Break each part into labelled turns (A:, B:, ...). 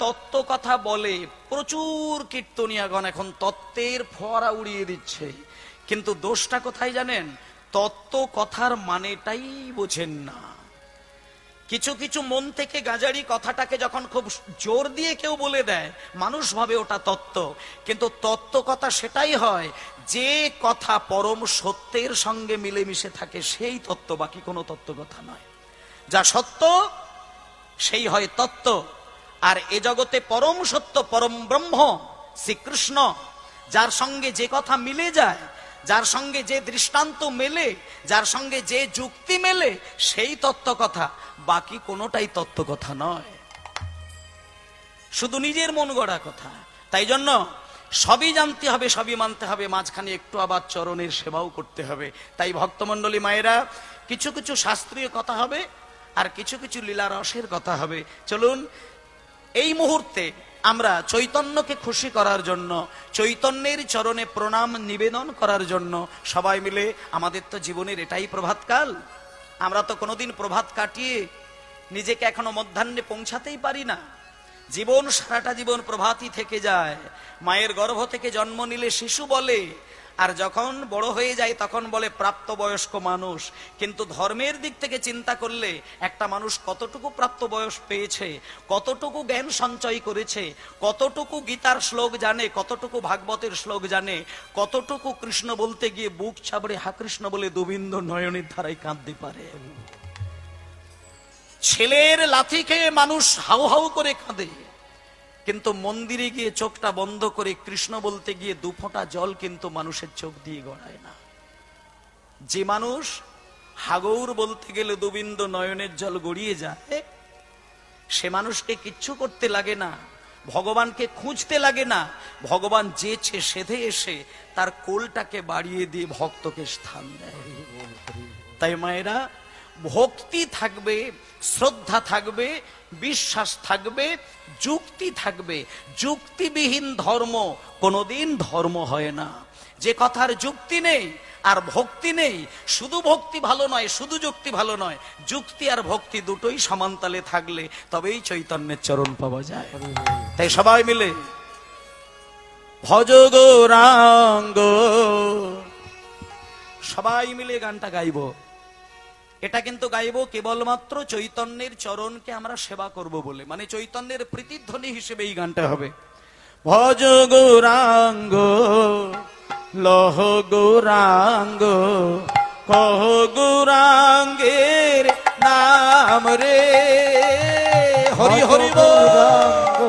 A: তত্ত্ব কথা বলে, প্রচুর কীর্তনিয়াগণ এখন তত্ত্বের ফোয়ারা উড়িয়ে দিচ্ছে, কিন্তু দোষটা কোথায় জানেন? তত্ত্ব কথার মানেটাই বোঝেন না। কিছু কিছু মন থেকে গাজারি কথাটাকে যখন খুব জোর দিয়ে কেউ বলে দেয়, মানুষ ভাবে ওটা তত্ত্ব, কিন্তু তত্ত্ব কথা সেটাই হয় যে কথা পরম সত্যের সঙ্গে মিলেমিশে থাকে, সেই তত্ত্ব, বাকি কোনো তত্ত্ব কথা নয়। যা সত্য সেই হয় তত্ত্ব। আর এ জগতে পরম সত্য, পরম ব্রহ্ম শ্রীকৃষ্ণ, যার সঙ্গে যে কথা মিলে যায়, যার সঙ্গে যে দৃষ্টান্ত মেলে, যার সঙ্গে যে যুক্তি মেলে, সেই তত্ত্ব কথা, বাকি কোনোটাই তত্ত্ব কথা নয়, শুধু নিজের মন গড়া কথা। তাই জন্য সবই জানতে হবে, সবই মানতে হবে, মাঝখানে একটু আবার চরণের সেবাও করতে হবে। তাই ভক্তমণ্ডলী মায়েরা, কিছু কিছু শাস্ত্রীয় কথা হবে আর কিছু কিছু লীলা রসের কথা হবে। চলুন এই মুহূর্তে আমরা চৈতন্যকে খুশি করার জন্য, চৈতন্যের চরণে প্রণাম নিবেদন করার জন্য সবাই মিলে, আমাদের তো জীবনের এটাই প্রভাতকাল, আমরা তো কোনোদিন প্রভাত কাটিয়ে নিজেকে এখনো মধ্যাহ্নে পৌঁছাতেই পারি না। জীবন সারাটা জীবন প্রভাতই থেকে যায়। মায়ের গর্ভ থেকে জন্ম নিলে শিশু বলে, আর যখন বড় হয়ে যায় তখন বলে প্রাপ্তবয়স্ক মানুষ। কিন্তু ধর্মের দিক থেকে চিন্তা করলে একটা মানুষ কতটুকু প্রাপ্তবয়স পেয়েছে, কতটুকু জ্ঞান সঞ্চয় করেছে, কতটুকু গীতার শ্লোক জানে, কতটুকু ভাগবতের শ্লোক জানে, কতটুকু কৃষ্ণ বলতে গিয়ে বুক ছাবড়ে হা কৃষ্ণ বলে দুবিন্দু নয়নের ধারায় কাঁদতে পারে। ছেলের লাথি খেয়ে মানুষ হাউ হাউ করে কাঁদে, কিন্তু মন্দিরে গিয়ে চোখটা বন্ধ করে কৃষ্ণ বলতে গিয়ে দু ফোঁটা জল কিন্তু মানুষের চোখ দিয়ে গড়ায় না। যে মানুষ হাগৌর বলতে গেলে দুবিন্দু নয়নের জল গড়িয়ে যায়, সে মানুষকে কিচ্ছু করতে লাগে না, ভগবানকে খুঁজতে লাগে না। ভগবান যেছে সেধে এসে তার কোলটাকে বাড়িয়ে দিয়ে ভক্তকে স্থান দেয়। তাই মায়েরা, ভক্তি থাকবে, শ্রদ্ধা থাকবে, বিশ্বাস থাকবে, যুক্তি থাকবে। যুক্তিবিহীন ধর্ম কোনোদিন ধর্ম হয় না। যে কথার যুক্তি নেই আর ভক্তি নেই, শুধু ভক্তি ভালো নয়, শুধু যুক্তি ভালো নয়, যুক্তি আর ভক্তি দুটোই সমানতালে থাকলে তবেই চৈতন্যের চরণ পাওয়া যায়। তাই সবাই মিলে ভজ গৌরাঙ্গ, সবাই মিলে গানটা গাইব। এটা কিন্তু গাইব কেবলমাত্র চৈতন্যের চরণকে আমরা সেবা করব বলে, মানে চৈতন্যের প্রতিধ্বনি হিসেবে এই গানটা হবে। ভজ গৌরাঙ্গ লহ গৌরাঙ্গ, কহ গৌরাঙ্গের নাম রে, হরি হরি গৌরাঙ্গ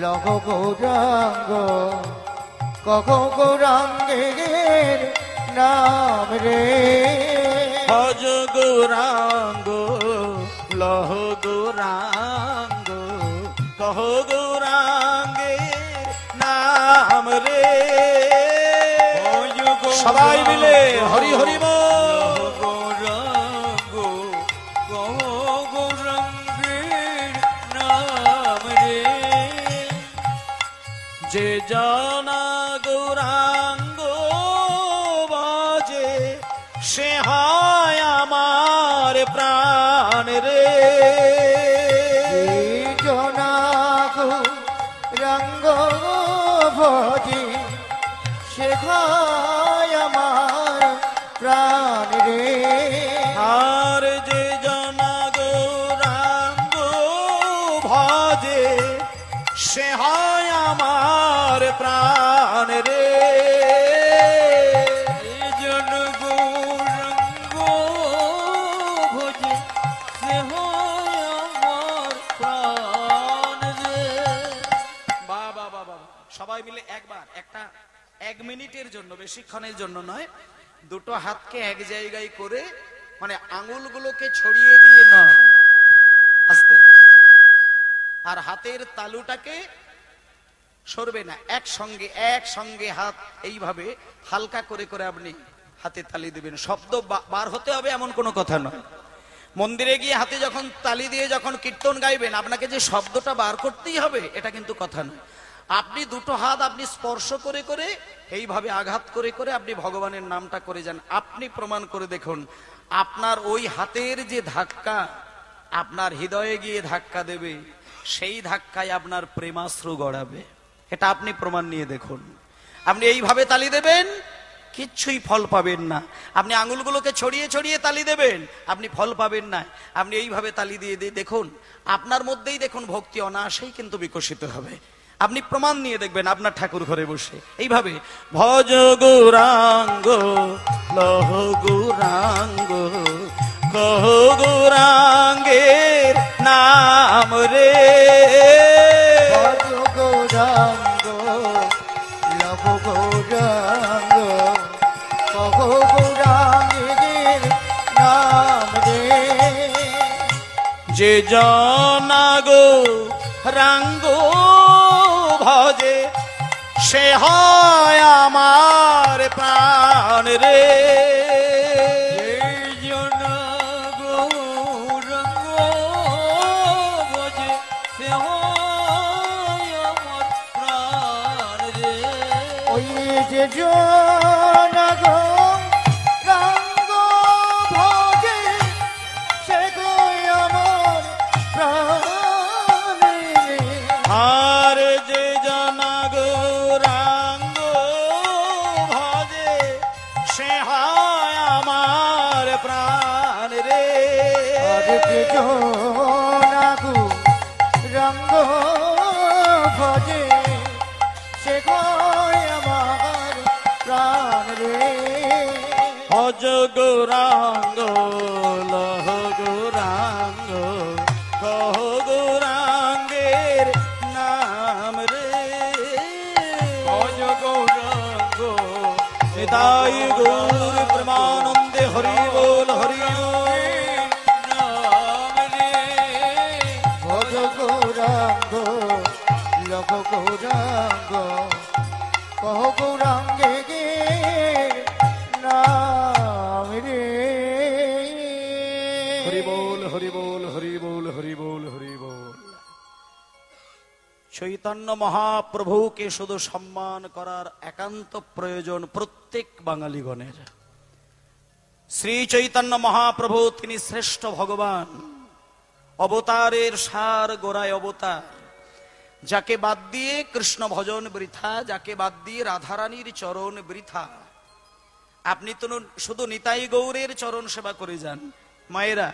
B: লহ গৌরাঙ্গ, কহ গৌরাঙ্গের নাম রে।
A: ভজ গৌরাঙ্গ লহ গৌরাঙ্গ, কহ গৌরাঙ্গের নাম রে। সবাই মিলে হরি হরি বল।
B: গৌরাঙ্গ কহ গৌরাঙ্গের নাম রে।
A: যে জানা গৌরাঙ্গ বাজে, সে হয় আমার প্রাণ রে।
B: জনা গৌরাঙ্গ ভজে, সে হয় আমার প্রাণ রে।
A: আর যে জনা গৌরাঙ্গ ভজে, সে হয় আমার প্রাণ রে।
B: জন গৌরাঙ্গ ভজে, সে হয় আমার প্রাণ রে।
A: বাবা বাবা, সবাই মিলে একবার, একটা 1 মিনিটের জন্য, বেশিক্ষণের জন্য নয়, দুটো হাতকে এক জায়গায় করে, মানে আঙুলগুলোকে ছড়িয়ে দিয়ে নয়, আস্তে, আর হাতের তালুটাকে সরবে না, একসঙ্গে হাত এইভাবে হালকা করে করে আপনি হাতে তালি দিবেন। শব্দ বার হতে হবে এমন কোনো কথা নয়। মন্দিরে গিয়ে হাতে যখন তালি দিয়ে যখন কীর্তন গাইবেন, আপনাকে যে শব্দটা বার করতেই হবে এটা কিন্তু কথা নয়। আপনি দুটো হাত আপনি স্পর্শ করে করে, এইভাবে আঘাত করে করে আপনি ভগবানের নামটা করে যান। আপনি প্রমাণ করে দেখুন, আপনার ওই হাতের যে ধাক্কা আপনার হৃদয়ে গিয়ে ধাক্কা দেবে, সেই ধাক্কায় আপনার প্রেমাশ্রু গড়াবে। এটা আপনি প্রমাণ নিয়ে দেখুন। আপনি এইভাবে তালি দেবেন, কিচ্ছুই ফল পাবেন না। আপনি আঙুলগুলোকে ছড়িয়ে ছড়িয়ে তালি দেবেন, আপনি ফল পাবেন না। আপনি এইভাবে তালি দিয়ে দিয়ে দেখুন, আপনার মধ্যেই দেখুন ভক্তি অনায়াসেই কিন্তু বিকশিত হবে। আপনি প্রমাণ নিয়ে দেখবেন আপনার ঠাকুর ঘরে বসে এইভাবে ভজ গৌরাঙ্গ লহ গৌরাঙ্গ কহ গৌরাঙ্গের নাম রে।
B: ভজ গৌরাঙ্গ লভ গৌরাঙ্গ কহ গৌরাঙ্গের নাম রে।
A: যে জনাগ রাঙ্গ ভজে সে হয় আমার প্রাণ রে।
B: জন গৌরাঙ্গ ভজে সে হয় আমার প্রাণ রে। ওই যে জন গৌরাঙ্গ ভজে সে হয় আমার প্রাণ রে।
A: আর যে জনাগ রাঙ্গ ভজে সে হয় আমার প্রাণ রে।
B: আর যে জনাগু রঙ্গ ভজে সে হয় আমার প্রাণ রে।
A: ভজ গৌরাঙ্গ লহ গৌরাঙ্গ কহ গৌরাঙ্গের নাম রে।
B: ভজ গৌরাঙ্গ
A: নিতাই গৌর প্রেমানন্দে হরি বল হরি বল।
B: নাম রে। ভজ গৌরাঙ্গ লভ গৌরাঙ্গ কহ গৌরাঙ্গে গে নাম রে।
A: হরি বল হরি বল হরি বল হরি বল হরি বল। চৈতন্য মহাপ্রভুকে শুধু সম্মান করার একান্ত প্রয়োজন প্রত্যেক বাঙালিগণের। শ্রী চৈতন্য মহাপ্রভু তিনি শ্রেষ্ঠ ভগবান, অবতারের সার গোড়ায় অবতার। যাকে বাদ দিয়ে কৃষ্ণ ভজন বৃথা, যাকে বাদ দিয়ে রাধারানীর চরণ বৃথা। আপনি তো শুধু নিতাই গৌরের চরণ সেবা করে যান। মায়েরা,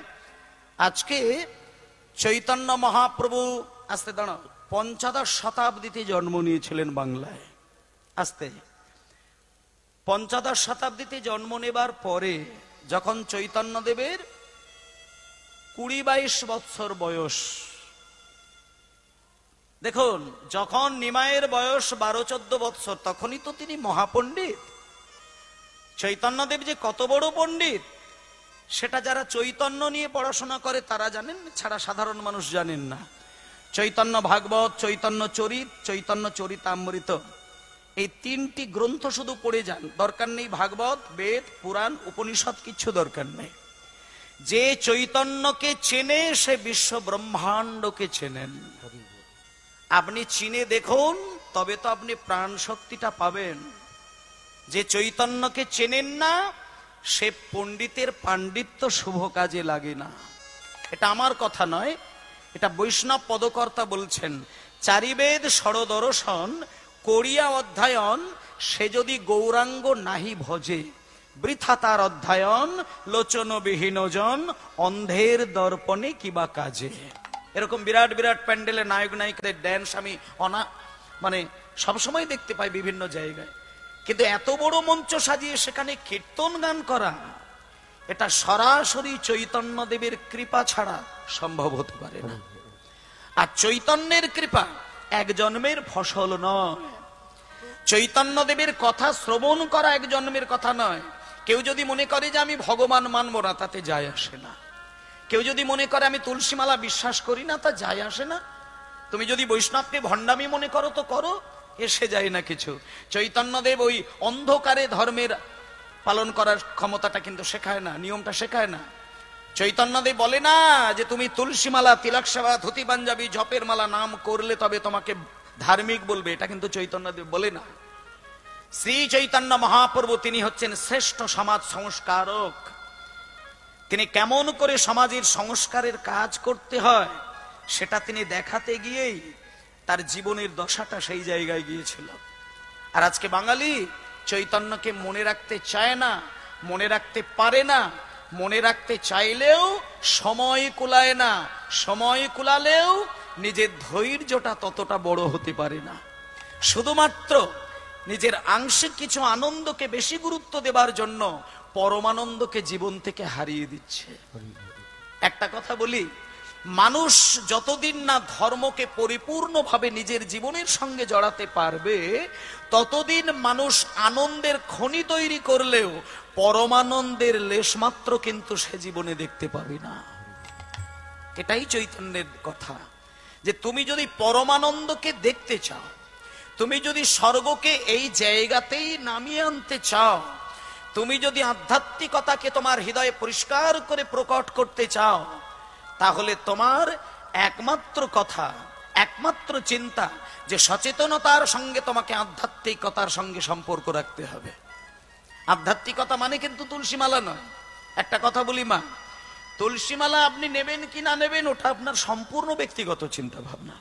A: আজকে চৈতন্য মহাপ্রভু আস্তে দাঁড়াও ৫৫ শতাব্দীতে জন্ম নিয়েছিলেন বাংলায়। আস্তে ৫৫ শতাব্দীতে জন্ম নেবার পরে যখন চৈতন্যদেবের ২০-২২ বৎসর বয়স, দেখুন যখন নিমাইয়ের বয়স ১২-১৪ বৎসর তখনই তো তিনি মহাপণ্ডিত। চৈতন্যদেব যে কত বড় পণ্ডিত সেটা যারা চৈতন্য নিয়ে পড়াশোনা করে তারা জানেন, ছাড়া সাধারণ মানুষ জানেন না। চৈতন্য ভাগবত, চৈতন্য চরিত, চৈতন্য চরিতামৃত, এই ৩টি গ্রন্থ শুধু পড়ে যান, দরকার নেই ভাগবত, বেদ, পুরাণ, উপনিষদ, কিচ্ছু দরকার নেই। যে চৈতন্যকে চেনে সে বিশ্ব ব্রহ্মাণ্ডকে চেনেন। আপনি চিনে দেখুন, তবে তো আপনি প্রাণ শক্তিটা পাবেন। যে চৈতন্যকে চেনেন না সে পণ্ডিতের পাণ্ডিত্য শুভ কাজে লাগে না। এটা আমার কথা নয়, এটা বৈষ্ণব পদকর্তা বলছেন। চারিবেদ ষড়দর্শন করিয়া অধ্যয়ন, সে যদি গৌরাঙ্গ নাহি ভজে বৃথা তার অধ্যয়ন। লোচনবিহীন জন অন্ধের দর্পণে কিবা কাজে। এরকম বিরাট বিরাট প্যান্ডেলে নায়ক নায়িকাদের ড্যান্স আমি মানে সবসময় দেখতে পাই বিভিন্ন জায়গায়, কিন্তু এত বড় মঞ্চ সাজিয়ে সেখানে কীর্তন গান করা, এটা সরাসরি চৈতন্যদেবের কৃপা ছাড়া সম্ভব হতে পারে না। আর চৈতন্যের কৃপা এক জন্মের ফসল নয়। চৈতন্যদেবের কথা শ্রবণ করা এক জন্মের কথা নয়। কেউ যদি মনে করে যে আমি ভগবান মানব না, তাতে যায় আসে না। কেউ যদি মনে করে আমি তুলসীমালা বিশ্বাস করি না, তা যায় আসে না। তুমি যদি বৈষ্ণবকে ভণ্ডামি মনে করো তো করো, এসে যায় না কিছু। চৈতন্যদেব ওই অন্ধকারে ধর্মের পালন করার ক্ষমতাটা কিন্তু শেখায় না, নিয়মটা শেখায় না। চৈতন্যদেব বলে না যে তুমি তুলসী মালা, তিলক সেবা, ধুতি পাঞ্জাবি, জপের মালা নাম করলে তবে তোমাকে ধার্মিক বলবে, এটা কিন্তু চৈতন্যদেব বলে না। শ্রী চৈতন্য মহাপ্রভু তিনি হচ্ছেন শ্রেষ্ঠ সমাজ সংস্কারক। তিনি কেমন করে সমাজের সংস্কারের কাজ করতে হয় সেটা তিনি দেখাতে গিয়েই তার জীবনের দশাটা সেই জায়গায় গিয়েছিল। আর আজকে বাঙালি চৈতন্যকে মনে রাখতে চায় না, মনে রাখতে পারে না, মনে রাখতে চাইলেও সময় কুলায় না, সময় কুলালেও নিজের ধৈর্যটা ততটা বড় হতে পারে না। শুধুমাত্র নিজের আংশিক কিছু আনন্দকে বেশি গুরুত্ব দেবার জন্য পরমানন্দকে জীবন থেকে হারিয়ে দিচ্ছে। একটা কথা বলি, মানুষ যতদিন না ধর্মকে পরিপূর্ণভাবে নিজের জীবনের সঙ্গে জড়াতে পারবে, ততদিন মানুষ আনন্দের খনি তৈরি করলেও পরমানন্দের লেশমাত্র কিন্তু সে জীবনে দেখতে পাবে না। এটাই চৈতন্যের কথা, যে তুমি যদি পরমানন্দকে দেখতে চাও, তুমি যদি স্বর্গকে এই জায়গাতেই নামিয়ে আনতে চাও, তুমি যদি আধ্যাত্মিকতাকে তোমার হৃদয়ে পরিষ্কার করে প্রকট করতে চাও, তাহলে তোমার একমাত্র কথা, একমাত্র চিন্তা যে সচেতনতার সঙ্গে তোমাকে আধ্যাত্মিকতার সঙ্গে সম্পর্ক রাখতে হবে। আধ্যাত্মিকতা মানে কিন্তু তুলসীমালা নয়। একটা কথা বলি মা, তুলসীমালা আপনি নেবেন কি না নেবেন ওটা আপনার সম্পূর্ণ ব্যক্তিগত চিন্তা ভাবনা।